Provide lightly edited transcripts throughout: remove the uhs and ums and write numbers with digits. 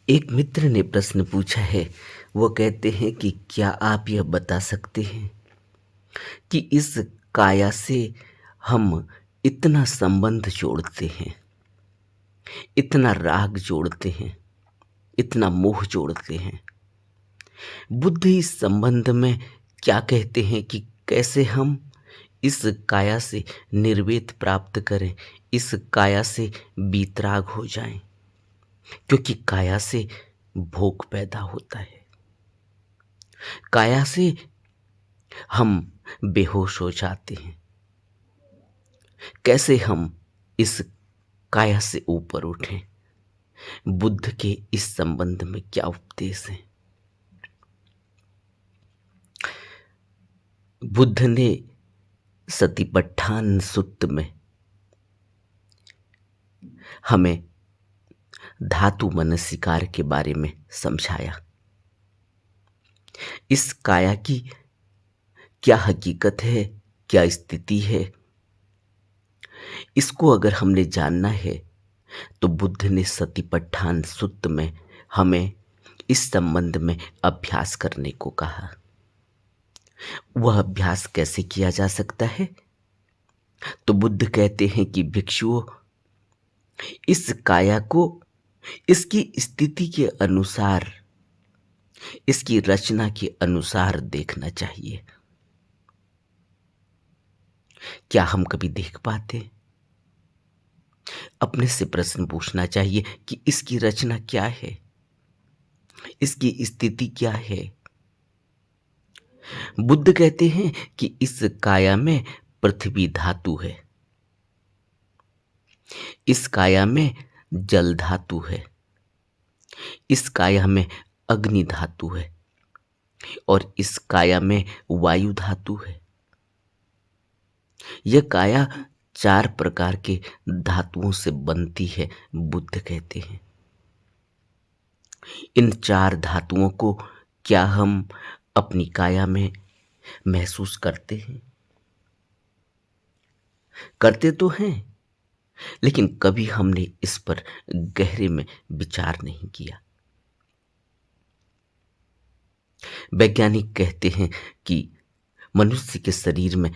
एक मित्र ने प्रश्न पूछा है। वो कहते हैं कि क्या आप यह बता सकते हैं कि इस काया से हम इतना संबंध जोड़ते हैं, इतना राग जोड़ते हैं, इतना मोह जोड़ते हैं। बुद्ध इस संबंध में क्या कहते हैं कि कैसे हम इस काया से निर्वेद प्राप्त करें, इस काया से बीतराग हो जाएं, क्योंकि काया से भोग पैदा होता है। काया से हम बेहोश हो जाते हैं। कैसे हम इस काया से ऊपर उठें? बुद्ध के इस संबंध में क्या उपदेश है? बुद्ध ने सतिपट्ठान सुत्त में हमें धातु मनसिकार के बारे में समझाया। इस काया की क्या हकीकत है, क्या स्थिति है, इसको अगर हमने जानना है तो बुद्ध ने सतिपट्ठान सुत्त में हमें इस संबंध में अभ्यास करने को कहा। वह अभ्यास कैसे किया जा सकता है? तो बुद्ध कहते हैं कि भिक्षुओं, इस काया को इसकी स्थिति के अनुसार, इसकी रचना के अनुसार देखना चाहिए। क्या हम कभी देख पाते? अपने से प्रश्न पूछना चाहिए कि इसकी रचना क्या है, इसकी स्थिति क्या है। बुद्ध कहते हैं कि इस काया में पृथ्वी धातु है, इस काया में जल धातु है, इस काया में अग्नि धातु है और इस काया में वायु धातु है। यह काया 4 प्रकार के धातुओं से बनती है, बुद्ध कहते हैं। इन 4 धातुओं को क्या हम अपनी काया में महसूस करते हैं? करते तो हैं, लेकिन कभी हमने इस पर गहरे में विचार नहीं किया। वैज्ञानिक कहते हैं कि मनुष्य के शरीर में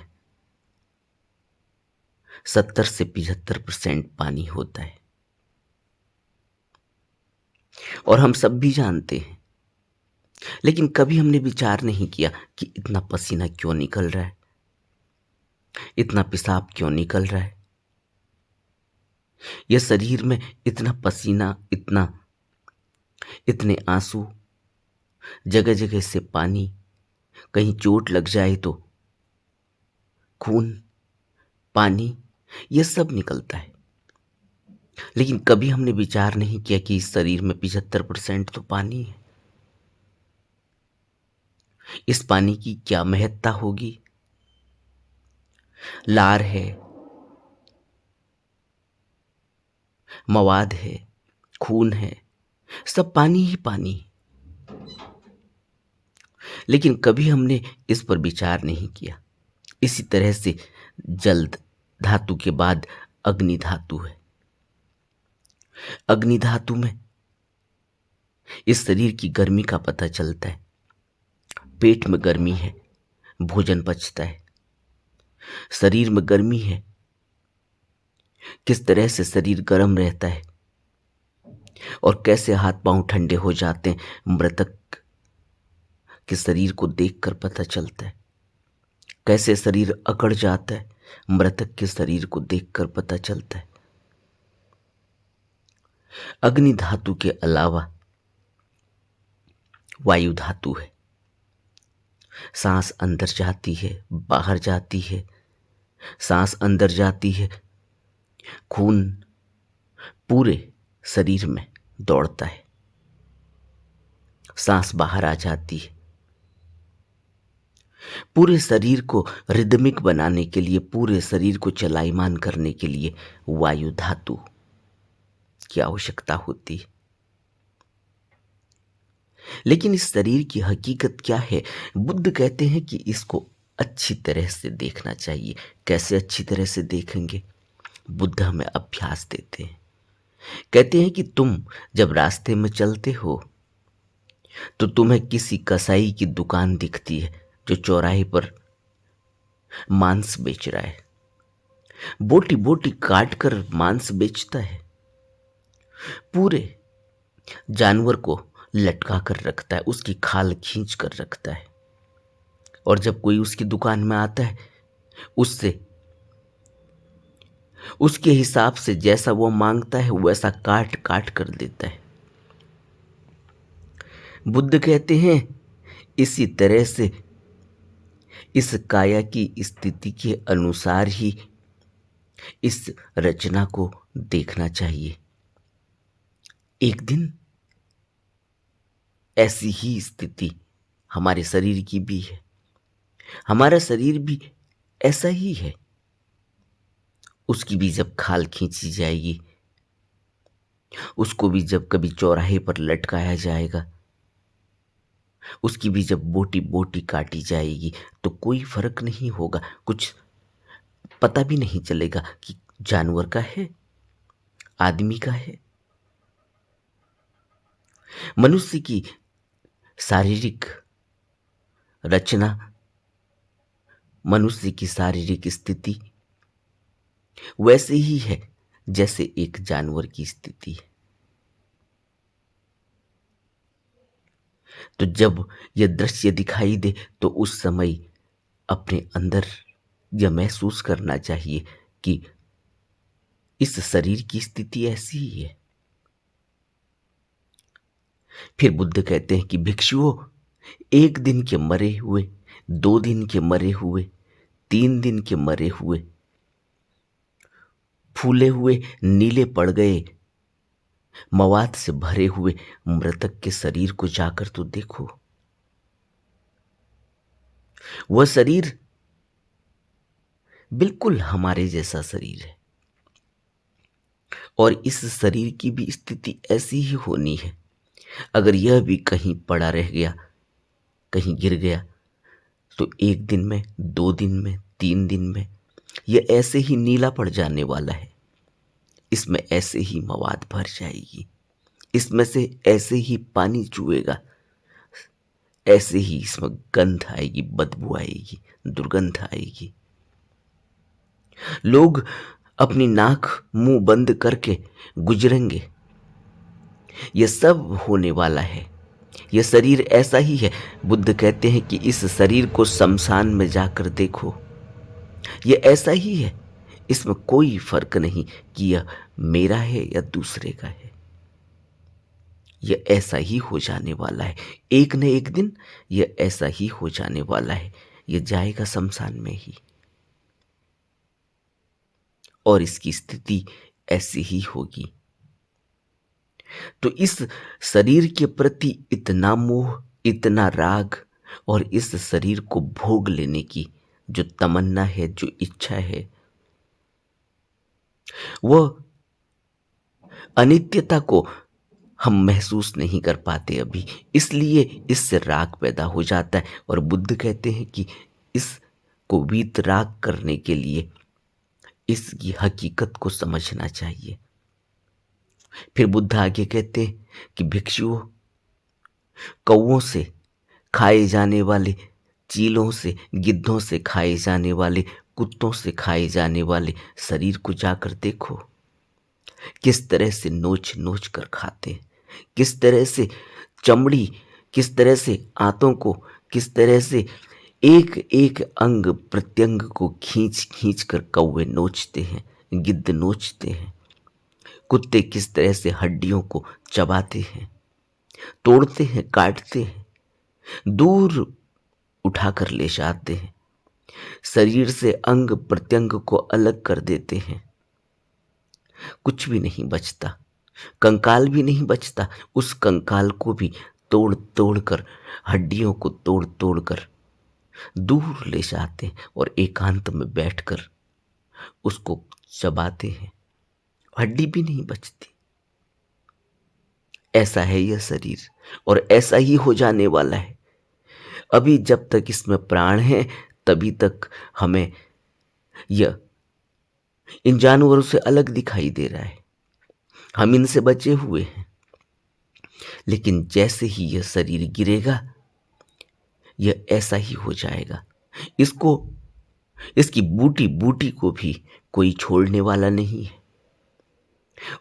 70 से 75% पानी होता है और हम सब भी जानते हैं, लेकिन कभी हमने विचार नहीं किया कि इतना पसीना क्यों निकल रहा है, इतना पेशाब क्यों निकल रहा है। यह शरीर में इतना पसीना, इतने आंसू, जगह जगह से पानी, कहीं चोट लग जाए तो खून, पानी, यह सब निकलता है। लेकिन कभी हमने विचार नहीं किया कि इस शरीर में 75% तो पानी है। इस पानी की क्या महत्ता होगी? लार है, मवाद है, खून है, सब पानी ही पानी है। लेकिन कभी हमने इस पर विचार नहीं किया। इसी तरह से जल धातु के बाद अग्नि धातु है। अग्नि धातु में इस शरीर की गर्मी का पता चलता है। पेट में गर्मी है, भोजन पचता है। शरीर में गर्मी है, किस तरह से शरीर गर्म रहता है और कैसे हाथ पांव ठंडे हो जाते हैं, मृतक के शरीर को देखकर पता चलता है। कैसे शरीर अकड़ जाता है, मृतक के शरीर को देखकर पता चलता है। अग्नि धातु के अलावा वायु धातु है। सांस अंदर जाती है, बाहर जाती है, सांस अंदर जाती है, खून पूरे शरीर में दौड़ता है, सांस बाहर आ जाती है। पूरे शरीर को रिदमिक बनाने के लिए, पूरे शरीर को चलायमान करने के लिए वायु धातु की आवश्यकता होती है। लेकिन इस शरीर की हकीकत क्या है? बुद्ध कहते हैं कि इसको अच्छी तरह से देखना चाहिए। कैसे अच्छी तरह से देखेंगे? बुद्ध हमें अभ्यास देते हैं। कहते हैं कि तुम जब रास्ते में चलते हो तो तुम्हें किसी कसाई की दुकान दिखती है जो चौराहे पर मांस बेच रहा है, बोटी बोटी काट कर मांस बेचता है, पूरे जानवर को लटका कर रखता है, उसकी खाल खींच कर रखता है। और जब कोई उसकी दुकान में आता है, उससे उसके हिसाब से जैसा वो मांगता है वैसा काट काट कर देता है। बुद्ध कहते हैं इसी तरह से इस काया की स्थिति के अनुसार ही इस रचना को देखना चाहिए। एक दिन ऐसी ही स्थिति हमारे शरीर की भी है। हमारा शरीर भी ऐसा ही है। उसकी भी जब खाल खींची जाएगी, उसको भी जब कभी चौराहे पर लटकाया जाएगा, उसकी भी जब बोटी बोटी काटी जाएगी, तो कोई फर्क नहीं होगा, कुछ पता भी नहीं चलेगा कि जानवर का है, आदमी का है। मनुष्य की शारीरिक रचना, मनुष्य की शारीरिक स्थिति वैसे ही है जैसे एक जानवर की स्थिति है। तो जब यह दृश्य दिखाई दे तो उस समय अपने अंदर यह महसूस करना चाहिए कि इस शरीर की स्थिति ऐसी ही है। फिर बुद्ध कहते हैं कि भिक्षुओं, एक दिन के मरे हुए, 2 दिन के मरे हुए, 3 दिन के मरे हुए, फूले हुए, नीले पड़ गए, मवाद से भरे हुए मृतक के शरीर को जाकर तो देखो। वह शरीर बिल्कुल हमारे जैसा शरीर है और इस शरीर की भी स्थिति ऐसी ही होनी है। अगर यह भी कहीं पड़ा रह गया, कहीं गिर गया, तो 1 दिन में, 2 दिन में, 3 दिन में यह ऐसे ही नीला पड़ जाने वाला है। इसमें ऐसे ही मवाद भर जाएगी, इसमें से ऐसे ही पानी चुएगा, ऐसे ही इसमें गंध आएगी, बदबू आएगी, दुर्गंध आएगी। लोग अपनी नाक मुंह बंद करके गुजरेंगे। यह सब होने वाला है। यह शरीर ऐसा ही है। बुद्ध कहते हैं कि इस शरीर को शमशान में जाकर देखो, यह ऐसा ही है। इसमें कोई फर्क नहीं कि यह मेरा है या दूसरे का है। यह ऐसा ही हो जाने वाला है। एक न एक दिन यह ऐसा ही हो जाने वाला है। यह जाएगा शमशान में ही और इसकी स्थिति ऐसी ही होगी। तो इस शरीर के प्रति इतना मोह, इतना राग और इस शरीर को भोग लेने की जो तमन्ना है, जो इच्छा है, वह अनित्यता को हम महसूस नहीं कर पाते अभी, इसलिए इससे राग पैदा हो जाता है। और बुद्ध कहते हैं कि इसको वीतराग करने के लिए इसकी हकीकत को समझना चाहिए। फिर बुद्ध आगे कहते हैं कि भिक्षुओं, कौओं से खाए जाने वाले, चीलों से, गिद्धों से खाए जाने वाले, कुत्तों से खाए जाने वाले शरीर को जाकर देखो, किस तरह से नोच नोच कर खाते हैं, किस तरह से चमड़ी, किस तरह से आंतों को, किस तरह से एक एक अंग प्रत्यंग को खींच खींच कर कौवे नोचते हैं, गिद्ध नोचते हैं। कुत्ते किस तरह से हड्डियों को चबाते हैं, तोड़ते हैं, काटते हैं, दूर उठाकर ले जाते हैं, शरीर से अंग प्रत्यंग को अलग कर देते हैं। कुछ भी नहीं बचता, कंकाल भी नहीं बचता। उस कंकाल को भी तोड़ तोड़ कर, हड्डियों को तोड़ तोड़ कर दूर ले जाते हैं और एकांत में बैठकर उसको चबाते हैं। हड्डी भी नहीं बचती। ऐसा है यह शरीर और ऐसा ही हो जाने वाला है। अभी जब तक इसमें प्राण है तभी तक हमें यह इन जानवरों से अलग दिखाई दे रहा है। हम इनसे बचे हुए हैं, लेकिन जैसे ही यह शरीर गिरेगा यह ऐसा ही हो जाएगा। इसको इसकी बूटी बूटी को भी कोई छोड़ने वाला नहीं है।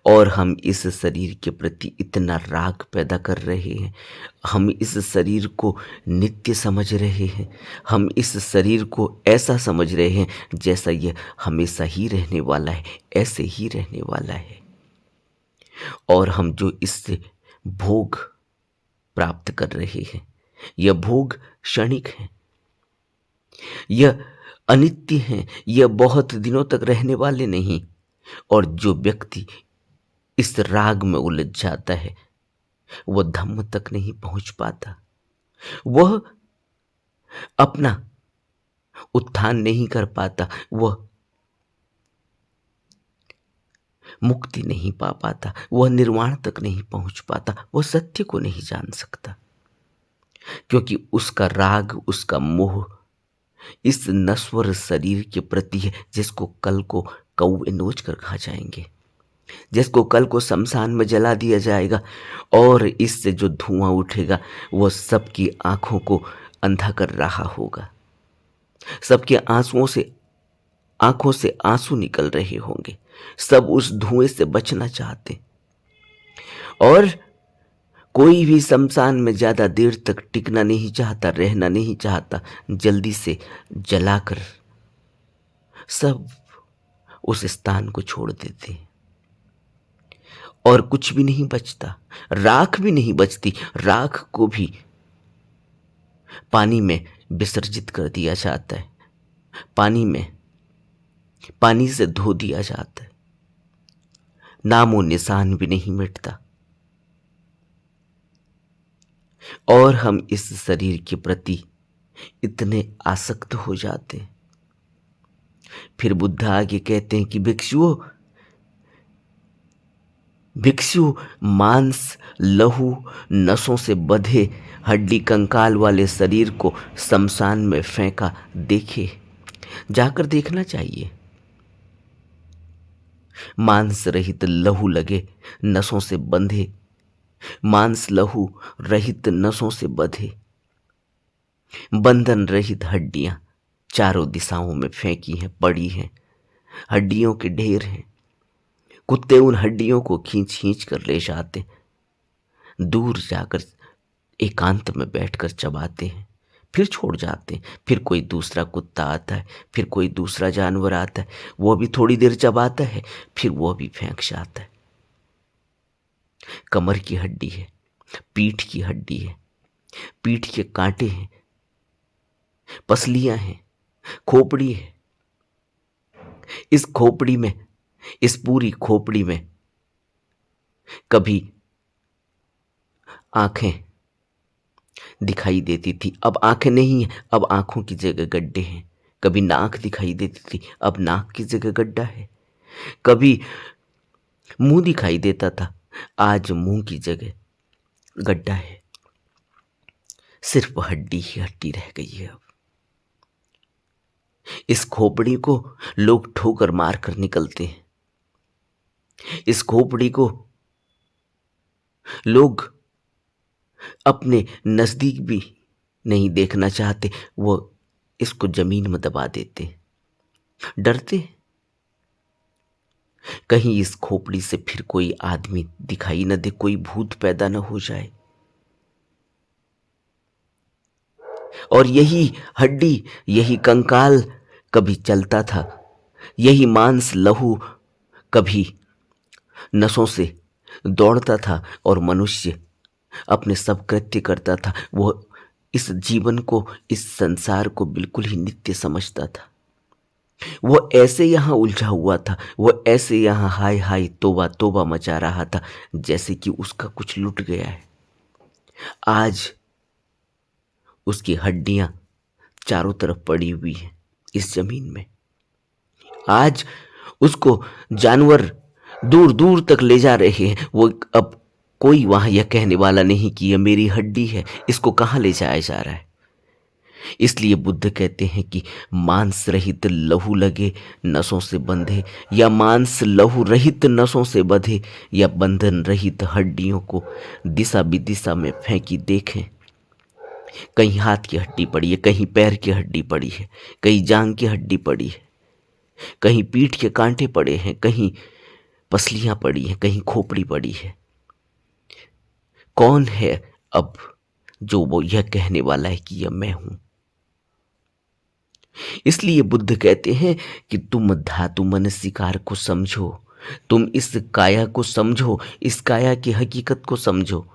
और हम इस शरीर के प्रति इतना राग पैदा कर रहे हैं, हम इस शरीर को नित्य समझ रहे हैं, हम इस शरीर को ऐसा समझ रहे हैं जैसा यह हमेशा ही रहने वाला है, ऐसे ही रहने वाला है। और हम जो इससे भोग प्राप्त कर रहे हैं, यह भोग क्षणिक है, यह अनित्य है, यह बहुत दिनों तक रहने वाले नहीं। और जो व्यक्ति इस राग में उलझ जाता है वह धम्म तक नहीं पहुंच पाता, वह अपना उत्थान नहीं कर पाता, वह मुक्ति नहीं पा पाता, वह निर्वाण तक नहीं पहुंच पाता, वह सत्य को नहीं जान सकता, क्योंकि उसका राग, उसका मोह इस नश्वर शरीर के प्रति है, जिसको कल को कौवे नोच कर खा जाएंगे, जिसको कल को शमशान में जला दिया जाएगा। और इससे जो धुआं उठेगा वह सबकी आंखों को अंधा कर रहा होगा, सबके आंखों से आंसू निकल रहे होंगे, सब उस धुएं से बचना चाहते। और कोई भी शमशान में ज्यादा देर तक टिकना नहीं चाहता, रहना नहीं चाहता, जल्दी से जलाकर सब उस स्थान को छोड़ देते हैं और कुछ भी नहीं बचता, राख भी नहीं बचती। राख को भी पानी में विसर्जित कर दिया जाता है, पानी से धो दिया जाता है, नामो निशान भी नहीं मिटता। और हम इस शरीर के प्रति इतने आसक्त हो जाते हैं। फिर बुद्ध आगे कहते हैं कि भिक्षु मांस लहू नसों से बंधे हड्डी कंकाल वाले शरीर को शमशान में फेंका देखे, जाकर देखना चाहिए। मांस रहित लहू लगे नसों से बंधे, मांस लहू रहित नसों से बंधे, बंधन रहित हड्डियां चारों दिशाओं में फेंकी हैं, पड़ी हैं, हड्डियों के ढेर हैं। कुत्ते उन हड्डियों को खींच खींच कर ले जाते, दूर जाकर एकांत में बैठकर चबाते हैं, फिर छोड़ जाते हैं। फिर कोई दूसरा कुत्ता आता है, फिर कोई दूसरा जानवर आता है, वह भी थोड़ी देर चबाता है, फिर वह भी फेंक जाता है। कमर की हड्डी है, पीठ की हड्डी है, पीठ के कांटे हैं, पसलियां हैं, खोपड़ी है। इस पूरी खोपड़ी में कभी आंखें दिखाई देती थी, अब आंखें नहीं है, अब आंखों की जगह गड्ढे हैं। कभी नाक दिखाई देती थी, अब नाक की जगह गड्ढा है। कभी मुंह दिखाई देता था, आज मुंह की जगह गड्ढा है। सिर्फ हड्डी ही हड्डी रह गई है। अब इस खोपड़ी को लोग ठोकर मार कर निकलते हैं, इस खोपड़ी को लोग अपने नजदीक भी नहीं देखना चाहते, वो इसको जमीन में दबा देते हैं, डरते हैं कहीं इस खोपड़ी से फिर कोई आदमी दिखाई न दे, कोई भूत पैदा न हो जाए। और यही हड्डी, यही कंकाल कभी चलता था, यही मांस लहू कभी नसों से दौड़ता था और मनुष्य अपने सब कृत्य करता था। वो इस जीवन को, इस संसार को बिल्कुल ही नित्य समझता था। वो ऐसे यहाँ उलझा हुआ था, वो ऐसे यहाँ हाय हाय तोबा तोबा मचा रहा था जैसे कि उसका कुछ लुट गया है। आज उसकी हड्डियां चारों तरफ पड़ी हुई हैं इस जमीन में। आज उसको जानवर दूर दूर तक ले जा रहे हैं। वो अब कोई वहां यह कहने वाला नहीं कि यह मेरी हड्डी है, इसको कहाँ ले जाया जा रहा है। इसलिए बुद्ध कहते हैं कि मांस रहित लहू लगे नसों से बंधे, या मांस लहू रहित नसों से बंधे, या बंधन रहित हड्डियों को दिशा विदिशा में फेंकी देखें। कहीं हाथ की हड्डी पड़ी है, कहीं पैर की हड्डी पड़ी है, कहीं जांग की हड्डी पड़ी है, कहीं पीठ के कांटे पड़े हैं, कहीं पसलियां पड़ी हैं, कहीं खोपड़ी पड़ी है। कौन है अब जो वो यह कहने वाला है कि यह मैं हूं? इसलिए बुद्ध कहते हैं कि तुम धातु मनसिकार को समझो, तुम इस काया को समझो, इस काया की हकीकत को समझो,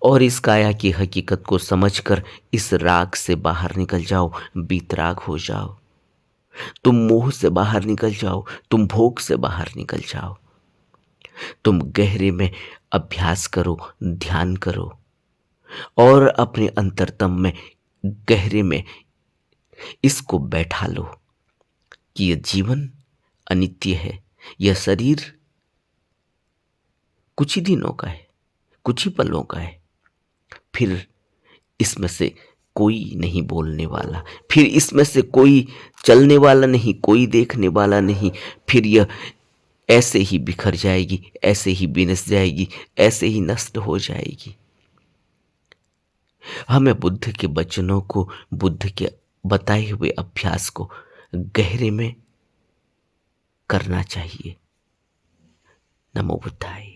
और इस काया की हकीकत को समझकर इस राग से बाहर निकल जाओ, बीतराग हो जाओ। तुम मोह से बाहर निकल जाओ, तुम भोग से बाहर निकल जाओ। तुम गहरे में अभ्यास करो, ध्यान करो, और अपने अंतरतम में गहरे में इसको बैठा लो कि यह जीवन अनित्य है, यह शरीर कुछ ही दिनों का है, कुछ ही पलों का है। फिर इसमें से कोई नहीं बोलने वाला, फिर इसमें से कोई चलने वाला नहीं, कोई देखने वाला नहीं। फिर यह ऐसे ही बिखर जाएगी, ऐसे ही विनस जाएगी, ऐसे ही नष्ट हो जाएगी। हमें बुद्ध के वचनों को, बुद्ध के बताए हुए अभ्यास को गहरे में करना चाहिए। नमो बुद्धाय।